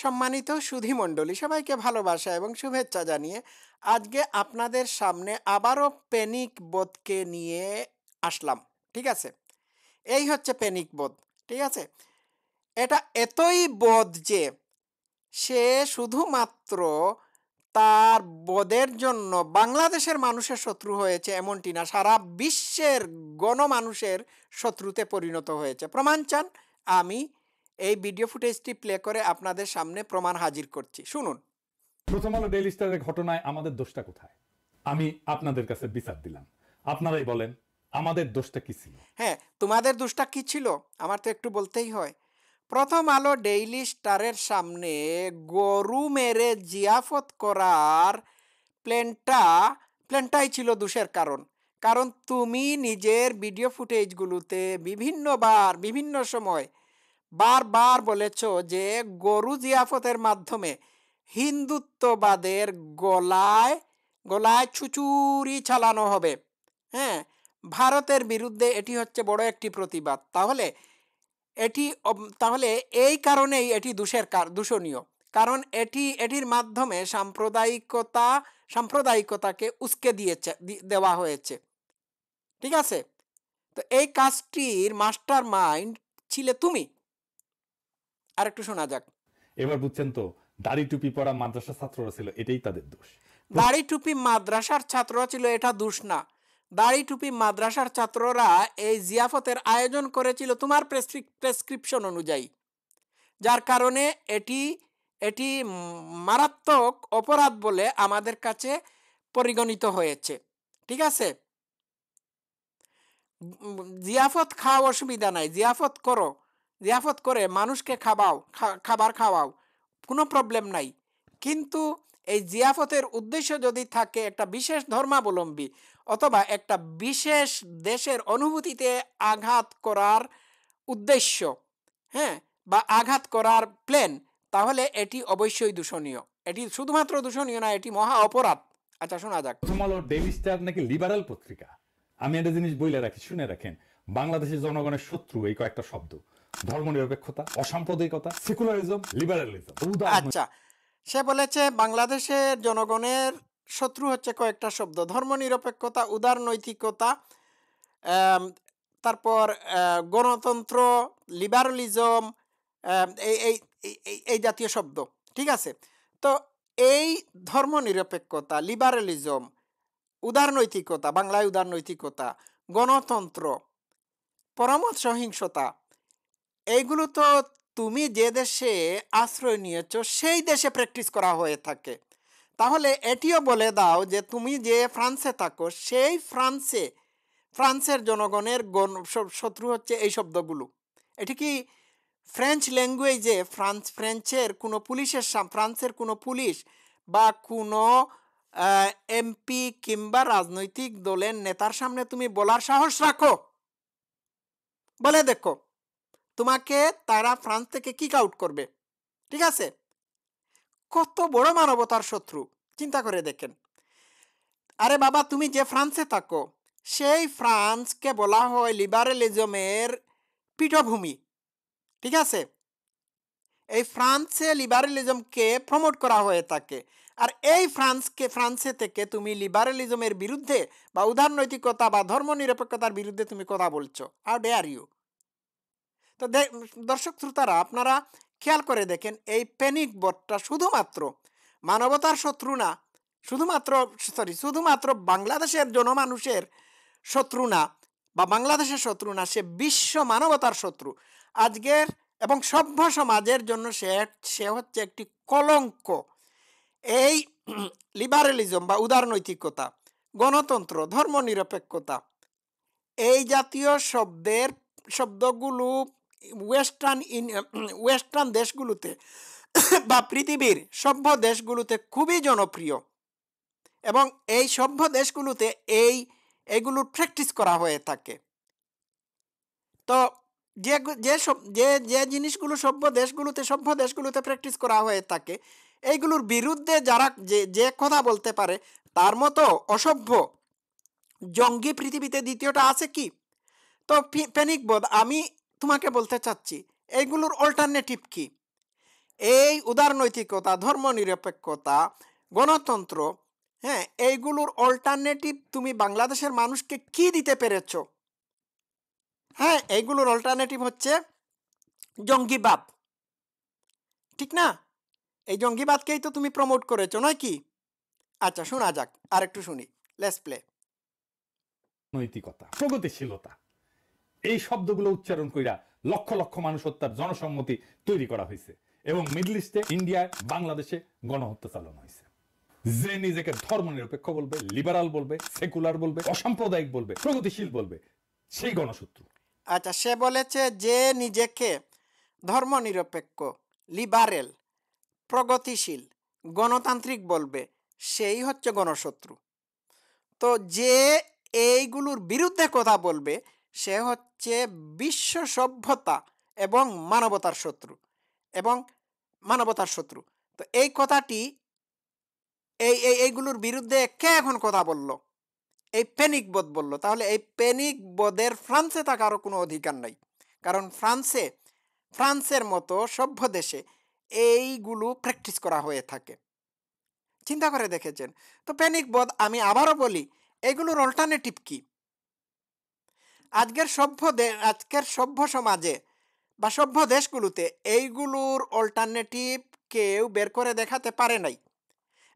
সম্মানিত সুধীমণ্ডলী, সবাইকে ভালোবাসা এবং শুভেচ্ছা জানিয়ে আজকে আপনাদের সামনে আবারও প্যানিক বোধকে নিয়ে আসলাম। ঠিক আছে? এই হচ্ছে প্যানিক বোধ। ঠিক আছে? এটা এতই বোধ যে সে শুধুমাত্র তার বোধের জন্য বাংলাদেশের মানুষের শত্রু হয়েছে এমনটি না, সারা বিশ্বের গণমানুষের শত্রুতে পরিণত হয়েছে। প্রমাণ চান? আমি এই ভিডিও ফুটেজটি প্লে করে আপনাদের সামনে প্রমাণ হাজির করছি, শুনুন। প্রথম আলো ডেইলি স্টারের ঘটনায় আমাদের দোষটা কোথায়? আমি আপনাদের কাছে বিচার দিলাম, আপনারাই বলেন আমাদের দোষটা কি ছিল? হ্যাঁ, তোমাদের দোষটা কি ছিল আমার তো একটু বলতেই হয়। প্রথম আলো ডেইলি স্টারের সামনে গরু মেরে জিয়াফত করার প্ল্যানটাই ছিল দোষের কারণ। কারণ তুমি নিজের ভিডিও ফুটেজগুলোতে বিভিন্ন সময় বারবার বলেছ যে গরু জিয়াফতের মাধ্যমে হিন্দুত্ববাদের গলায় গলায় ছুচুরি চালানো হবে। হ্যাঁ, ভারতের বিরুদ্ধে এটি হচ্ছে বড় একটি প্রতিবাদ। তাহলে এই কারণেই এটি দূষণীয়। কারণ এটির মাধ্যমে সাম্প্রদায়িকতাকে উস্কে দেওয়া হয়েছে। ঠিক আছে? তো এই কাজটির মাস্টার মাইন্ড ছিলে তুমি। আর একটু শোনা যাক। এবার বুঝছেন তো, দাড়ি টুপি পরা মাদ্রাসা ছাত্ররা ছিল, এটাই তাদের দোষ। দাড়ি টুপি মাদ্রাসার ছাত্ররা ছিল, এটা দোষ না। দাড়ি টুপি মাদ্রাসার ছাত্ররা এই জিয়াফতের আয়োজন করেছিল তোমার প্রেসক্রিপশন অনুযায়ী, যার কারণে এটি এটি মারাত্মক অপরাধ বলে আমাদের কাছে পরিগণিত হয়েছে। ঠিক আছে? জিয়াফত খাওয়া অসুবিধা নাই, জিয়াফত করে মানুষকে খাবার খাওয়াও, কোনো প্রবলেম নাই। কিন্তু এই জিয়াফতের উদ্দেশ্য যদি থাকে একটা বিশেষ ধর্মাবলম্বী অথবা একটা বিশেষ দেশের অনুভূতিতে আঘাত করার উদ্দেশ্য, হ্যাঁ, বা আঘাত করার প্ল্যান, তাহলে এটি অবশ্যই দূষণীয়। এটি শুধুমাত্র দূষণীয় না, এটি মহা অপরাধ। আচ্ছা, শোনা যাক। প্রথম আলো ডেইলি স্টার নাকি লিবারাল পত্রিকা। আমি একটা জিনিস বইলে রাখি, শুনে রাখেন। বাংলাদেশের জনগণের শত্রু এই কয়েকটা শব্দ: ধর্মনিরপেক্ষতা, অসাম্প্রদায়িকতা, সেকুলারিজম, লিবারালিজম। আচ্ছা, সে বলেছে বাংলাদেশের জনগণের শত্রু হচ্ছে কয়েকটা শব্দ: ধর্মনিরপেক্ষতা, উদারনৈতিকতা, তারপর গণতন্ত্র, লিবারালিজম, এই এই এই জাতীয় শব্দ। ঠিক আছে? তো এই ধর্মনিরপেক্ষতা, লিবারালিজম, উদারনৈতিকতা, বাংলায় উদারনৈতিকতা, গণতন্ত্র, পরমত সহিংসতা, এইগুলো তো তুমি যে দেশে আশ্রয় নিয়েছ সেই দেশে প্র্যাকটিস করা হয়ে থাকে। তাহলে এটিও বলে দাও যে তুমি যে ফ্রান্সে থাকো সেই ফ্রান্সের জনগণের শত্রু হচ্ছে এই শব্দগুলো। এটি কি ফ্রেঞ্চ ল্যাঙ্গুয়েজে ফ্রান্সের কোনো পুলিশ বা কোনো এমপি কিংবা রাজনৈতিক দলের নেতার সামনে তুমি বলার সাহস রাখো? বলে দেখো, তোমাকে তারা ফ্রান্স থেকে কিক আউট করবে। ঠিক আছে? কত বড় মানবতার শত্রু, চিন্তা করে দেখেন। আরে বাবা, তুমি যে ফ্রান্সে থাকো সেই ফ্রান্সকে বলা হয় লিবারেলিজমের পীঠভূমি। ঠিক আছে? এই ফ্রান্সে লিবারেলিজমকে প্রমোট করা হয়ে থাকে। আর এই ফ্রান্সে থেকে তুমি লিবারেলিজমের বিরুদ্ধে বা উদারনৈতিকতা বা ধর্মনিরপেক্ষতার বিরুদ্ধে তুমি কথা বলছো। How dare you! তো দর্শক শ্রোতারা, আপনারা খেয়াল করে দেখেন, এই প্যানিক বোধটা শুধুমাত্র মানবতার শত্রু না, শুধুমাত্র বাংলাদেশের জনমানুষের শত্রু না বা বাংলাদেশের শত্রু না, সে বিশ্ব মানবতার শত্রু। আজকের এবং সভ্য সমাজের জন্য সে হচ্ছে একটি কলঙ্ক। এই লিবারেলিজম বা উদারনৈতিকতা, গণতন্ত্র, ধর্মনিরপেক্ষতা, এই জাতীয় শব্দগুলো ওয়েস্টার্ন দেশগুলোতে বা পৃথিবীর সভ্য দেশগুলোতে খুবই জনপ্রিয়, এবং এই সভ্য দেশগুলোতে এইগুলো প্র্যাকটিস করা হয়ে থাকে। তো যে জিনিসগুলো সভ্য দেশগুলোতে প্র্যাকটিস করা হয়ে থাকে, এইগুলোর বিরুদ্ধে যারা যে কথা বলতে পারে, তার মতো অসভ্য জঙ্গি পৃথিবীতে দ্বিতীয়টা আছে কি? তো প্যানিক বোধ, আমি তোমাকে বলতে চাচ্ছি এইগুলোর অল্টারনেটিভ কি? এই উদারনৈতিকতা, ধর্মনিরপেক্ষতা, গণতন্ত্র, হ্যাঁ, এইগুলোর অল্টারনেটিভ তুমি বাংলাদেশের মানুষকে কি দিতে পেরেছো? হ্যাঁ, এইগুলোর অল্টারনেটিভ হচ্ছে জঙ্গিবাদ, ঠিক না? এই জঙ্গিবাদকেই তো তুমি প্রমোট করেছো, নয় কি? আচ্ছা, শোনা যাক, আর একটু শুনি, লেটস প্লে। নৈতিকতা, প্রগতিশীলতা, এই শব্দগুলো উচ্চারণ কইরা লক্ষ লক্ষ মানুষ হত্যার জনসম্মতি তৈরি করা হয়েছে এবং মিডল ইস্টে, ইন্ডিয়ায়, বাংলাদেশে গণহত্যা চালানো হয়েছে। যে নিজেকে ধর্মনিরপেক্ষ বলবে, লিবারাল বলবে, সেকুলার বলবে, অসাম্প্রদায়িক বলবে, প্রগতিশীল বলবে, সেই গণশত্রু। আচ্ছা, সে বলেছে যে নিজেকে ধর্মনিরপেক্ষ, লিবারেল, প্রগতিশীল, গণতান্ত্রিক বলবে, সেই হচ্ছে গণশত্রু। তো যে এইগুলোর বিরুদ্ধে কথা বলবে, সে হচ্ছে বিশ্ব সভ্যতা এবং মানবতার শত্রু, এবং মানবতার শত্রু। তো এই কথাটি, এইগুলোর বিরুদ্ধে কে এখন কথা বলল? এই প্যানিক বোধ বলল। তাহলে এই প্যানিক বোধের ফ্রান্সে থাকারও কোনো অধিকার নাই, কারণ ফ্রান্সের মতো সভ্য দেশে এইগুলো প্র্যাকটিস করা হয়ে থাকে। চিন্তা করে দেখেছেন? তো প্যানিক বোধ, আমি আবারও বলি, এগুলোর অল্টারনেটিভ কি? আজকের সভ্য সমাজে বা সভ্য দেশগুলোতে এইগুলোর অল্টারনেটিভ কেউ বের করে দেখাতে পারে নাই।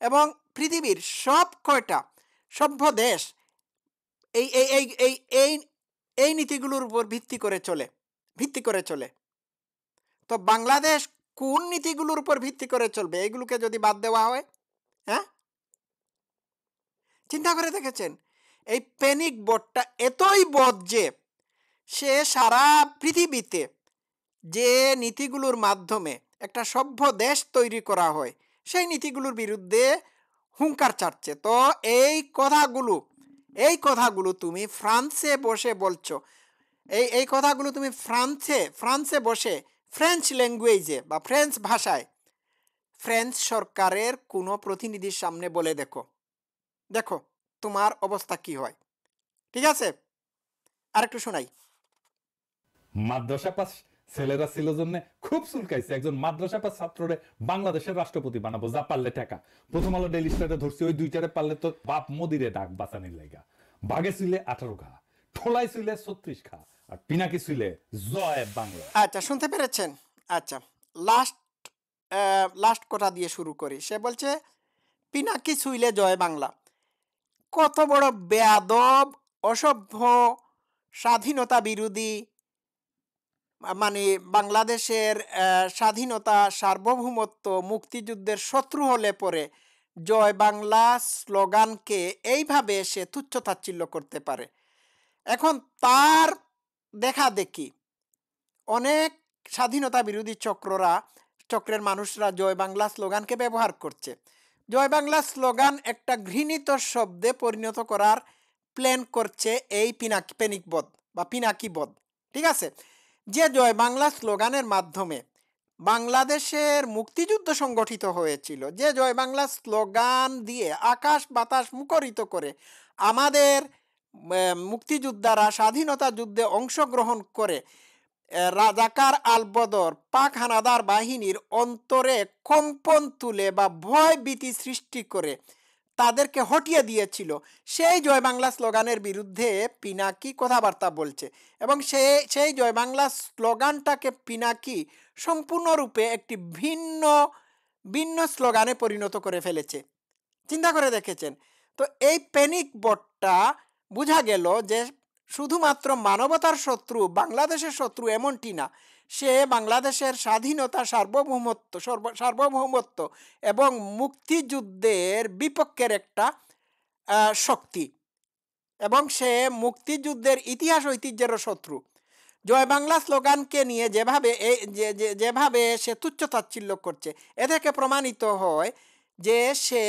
এবং পৃথিবীর সব কয়টা সভ্য দেশ এই এই এই এই এই এই নীতিগুলোর উপর ভিত্তি করে চলে। তো বাংলাদেশ কোন নীতিগুলোর উপর ভিত্তি করে চলবে এগুলোকে যদি বাদ দেওয়া হয়? হ্যাঁ, চিন্তা করে দেখেছেন? এই প্যানিক বোধটা এতই বোধ যে সে সারা পৃথিবীতে যে নীতিগুলোর মাধ্যমে একটা সভ্য দেশ তৈরি করা হয়, সেই নীতিগুলোর বিরুদ্ধে হুঙ্কার ছাড়ছে। তো এই কথাগুলো তুমি ফ্রান্সে বসে বলছো, এই কথাগুলো তুমি ফ্রান্সে বসে ফ্রেঞ্চ ল্যাঙ্গুয়েজে বা ফ্রেঞ্চ ভাষায় ফ্রেঞ্চ সরকারের কোনো প্রতিনিধির সামনে বলে দেখো, দেখো তোমার অবস্থা কি হয়। ঠিক আছে, আরেকটু শোনাই। মাদ্রাসা পাস ছেলেরা ছিল জন্য খুব চুলকাইছে, একজন মাদ্রাসা পাস ছাত্ররে বাংলাদেশের রাষ্ট্রপতি বানাবো, যা পারলে টাকা। প্রথম আলো ডেইলি স্টারে ধরছি, ওই দুইটারে পারলে তো বাপ মোদিরে ডাক বাঁচানির লাইগা। বাগে ছিলে 18 ঘা, ঠোলাই ছিলে 36 খা, আর পিনাকি ছিলে জয় বাংলা। আচ্ছা, শুনতে পেরেছেন? আচ্ছা, লাস্ট লাস্ট কথা দিয়ে শুরু করি। সে বলছে পিনাকি ছুইলে জয় বাংলা। কত বড় বেয়াদব, অসভ্য, স্বাধীনতা বিরোধী, মানে বাংলাদেশের স্বাধীনতা, সার্বভৌমত্ব, মুক্তিযুদ্ধের শত্রু হলে পরে জয় বাংলা স্লোগানকে এইভাবে সে তুচ্ছ-তাচ্ছিল্য করতে পারে। এখন তার দেখা দেখি অনেক স্বাধীনতা বিরোধী চক্রের মানুষরা জয় বাংলা স্লোগানকে ব্যবহার করছে। জয় বাংলা স্লোগান একটা ঘৃণিত শব্দে পরিণত করার প্ল্যান করছে এই প্যানিকবোধ বা পিনাকিবোধ। ঠিক আছে, যে জয় বাংলা স্লোগানের মাধ্যমে বাংলাদেশের মুক্তিযুদ্ধ সংগঠিত হয়েছিল, যে জয় বাংলা স্লোগান দিয়ে আকাশ বাতাস মুখরিত করে আমাদের মুক্তিযোদ্ধারা স্বাধীনতা যুদ্ধে অংশগ্রহণ করে রাজাকার আলবদর পাক হানাদার বাহিনীর অন্তরে কম্পন তুলে বা ভয় ভীতি সৃষ্টি করে তাদেরকে হটিয়ে দিয়েছিল, সেই জয় বাংলা স্লোগানের বিরুদ্ধে পিনাকি কথাবার্তা বলছে। এবং সেই জয় বাংলা স্লোগানটাকে পিনাকি সম্পূর্ণরূপে একটি ভিন্ন স্লোগানে পরিণত করে ফেলেছে। চিন্তা করে দেখেছেন? তো এই প্যানিক বোধটা বোঝা গেল যে শুধুমাত্র মানবতার শত্রু, বাংলাদেশের শত্রু এমনটি না, সে বাংলাদেশের স্বাধীনতা, সার্বভৌমত্ব এবং মুক্তিযুদ্ধের বিপক্ষের একটা শক্তি, এবং সে মুক্তিযুদ্ধের ইতিহাস ঐতিহ্যেরও শত্রু। জয় বাংলা স্লোগানকে নিয়ে যেভাবে সে তুচ্ছ-তাচ্ছিল্য করছে, এ থেকে প্রমাণিত হয় যে সে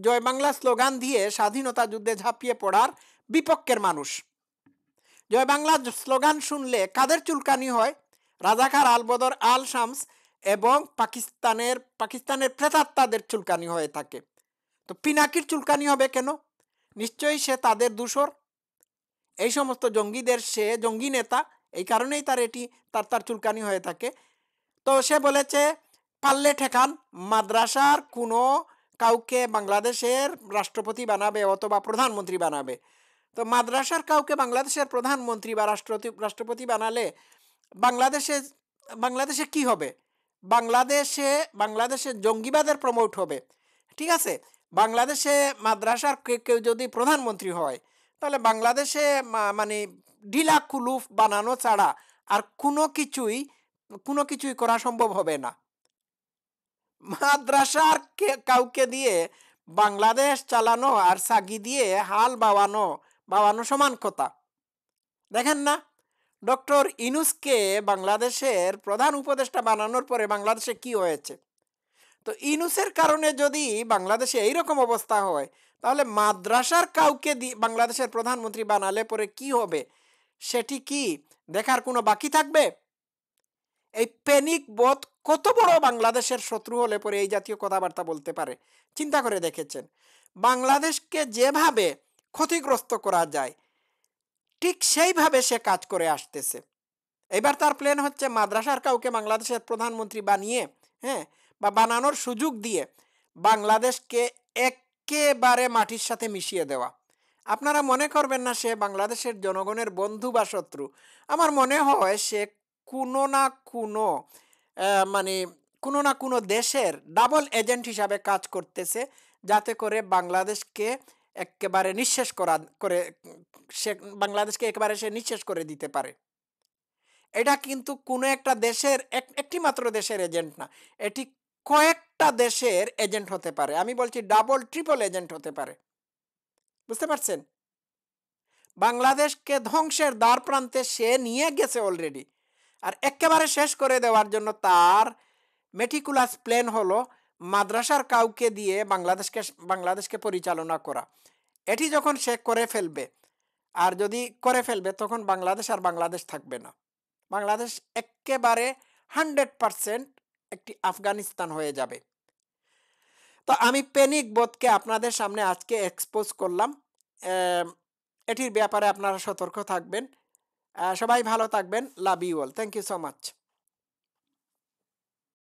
জয় বাংলা স্লোগান দিয়ে স্বাধীনতা যুদ্ধে ঝাঁপিয়ে পড়ার বিপক্ষের মানুষ। জয় বাংলা স্লোগান শুনলে কাদের চুলকানি হয়? রাজাকার আলবদর, আল শামস এবং পাকিস্তানের প্রেতাত্মাদের চুলকানি হয়ে থাকে। তো পিনাকির চুলকানি হবে কেন? নিশ্চয়ই সে তাদের দূষর, এই সমস্ত জঙ্গিদের সে জঙ্গি নেতা, এই কারণেই তার চুলকানি হয়ে থাকে। তো সে বলেছে পারলে ঠেকান, মাদ্রাসার কোনো কাউকে বাংলাদেশের রাষ্ট্রপতি বানাবে অথবা প্রধানমন্ত্রী বানাবে। তো মাদ্রাসার কাউকে বাংলাদেশের প্রধানমন্ত্রী বা রাষ্ট্রপতি বানালে বাংলাদেশে বাংলাদেশে কি হবে? বাংলাদেশে জঙ্গিবাদের প্রমোট হবে। ঠিক আছে, বাংলাদেশে মাদ্রাসার কেউ যদি প্রধানমন্ত্রী হয় তাহলে বাংলাদেশে মানে ঢিলা কুলুফ বানানো ছাড়া আর কোনো কিছুই করা সম্ভব হবে না। মাদ্রাসার কাউকে দিয়ে বাংলাদেশ চালানো আর সাগি দিয়ে হাল বাওয়ানো সমান কথা। দেখেন না, ডক্টর ইউনূসকে বাংলাদেশের প্রধান উপদেষ্টা বানানোর পরে বাংলাদেশে কি হয়েছে। তো ইউনূসের কারণে যদি বাংলাদেশে এইরকম অবস্থা হয় তাহলে মাদ্রাসার কাউকে বাংলাদেশের প্রধানমন্ত্রী বানালে পরে কি হবে সেটি কি দেখার কোনো বাকি থাকবে? এই প্যানিক বোধ কত বড় বাংলাদেশের শত্রু হলে পরে এই জাতীয় কথাবার্তা বলতে পারে চিন্তা করে দেখেছেন? বাংলাদেশকে যেভাবে ক্ষতিগ্রস্ত করা যায় ঠিক সেইভাবে সে কাজ করে আসতেছে। এবার তার প্ল্যান হচ্ছে মাদ্রাসার কাউকে বাংলাদেশের প্রধানমন্ত্রী বানিয়ে, হ্যাঁ, বা বানানোর সুযোগ দিয়ে বাংলাদেশকে একেবারে মাটির সাথে মিশিয়ে দেওয়া। আপনারা মনে করবেন না সে বাংলাদেশের জনগণের বন্ধু বা শত্রু। আমার মনে হয় সে কোনো না কোনো মানে কোনো না কোনো দেশের ডাবল এজেন্ট হিসাবে কাজ করতেছে, যাতে করে বাংলাদেশকে একেবারে বাংলাদেশকে একেবারে সে নিঃশেষ করে দিতে পারে। এটা কিন্তু কোনো একটা দেশের একটি মাত্র দেশের এজেন্ট না, এটি কয়েকটা দেশের এজেন্ট হতে পারে। আমি বলছি ডাবল ট্রিপল এজেন্ট হতে পারে। বুঝতে পারছেন? বাংলাদেশকে ধ্বংসের দ্বার প্রান্তে সে নিয়ে গেছে অলরেডি। আর একেবারে শেষ করে দেওয়ার জন্য তার মেটিকুলাস প্ল্যান হলো মাদ্রাসার কাউকে দিয়ে বাংলাদেশকে পরিচালনা করা। এটি যখন সে করে ফেলবে, আর যদি করে ফেলবে, তখন বাংলাদেশ আর বাংলাদেশ থাকবে না। বাংলাদেশ একেবারে 100% একটি আফগানিস্তান হয়ে যাবে। তো আমি প্যানিক বোধকে আপনাদের সামনে আজকে এক্সপোজ করলাম। এটির ব্যাপারে আপনারা সতর্ক থাকবেন। সবাই ভালো থাকবেন। Love you all. Thank you so much.